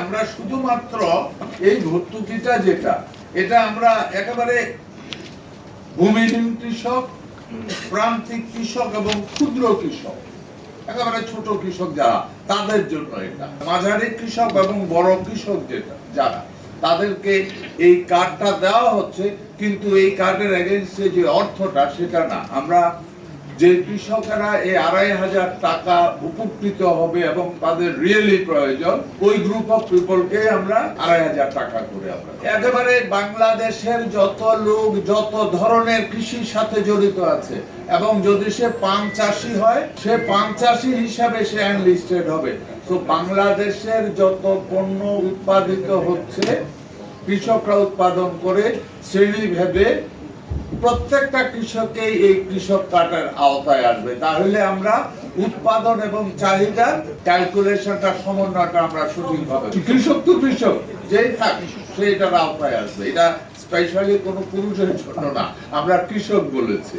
আমরা শুধুমাত্র এই ভর্তুকিটা যেটা এটা আমরা একেবারে ভূমিহীন কৃষক, প্রান্তিক কৃষক এবং ক্ষুদ্র কৃষক, একেবারে ছোট কৃষক যারা, তাদের জন্য এটা। মাঝারি কৃষক এবং বড় কৃষক যেটা যারা, তাদেরকে এই কার্ডটা দেওয়া হচ্ছে, কিন্তু এই কার্ডের এগেইনস্টে যে অর্থটা সেটা না। আমরা যে কৃষকেরা এই 2,500 টাকা উপকৃত হবে এবং তাদের রিয়েলি প্রয়োজন, ওই গ্রুপ অফ পিপলকে আমরা 2,500 টাকা করে আমরা একেবারে বাংলাদেশের যত লোক যত ধরনের কৃষির সাথে জড়িত আছে, এবং যদি সে পান চাষি হয়, সে পান চাষি হিসাবে সে এনলিস্টেড হবে। তো বাংলাদেশের যত পণ্য উৎপাদিত হচ্ছে, কৃষকরা উৎপাদন করে শ্রেণীভেদে প্রত্যেকটা কৃষকই এই কৃষক কার্ডের আওতায় আসবে। তাহলে আমরা উৎপাদন এবং চাহিদা ক্যালকুলেশনটা, সমন্বয়টা আমরা সঠিকভাবে, কৃষক তো কৃষক যেই থাক সেইটার আওতায় আসবে। এটা স্পেশালি কোনো পুরুষের জন্য না, আমরা কৃষক বলেছি।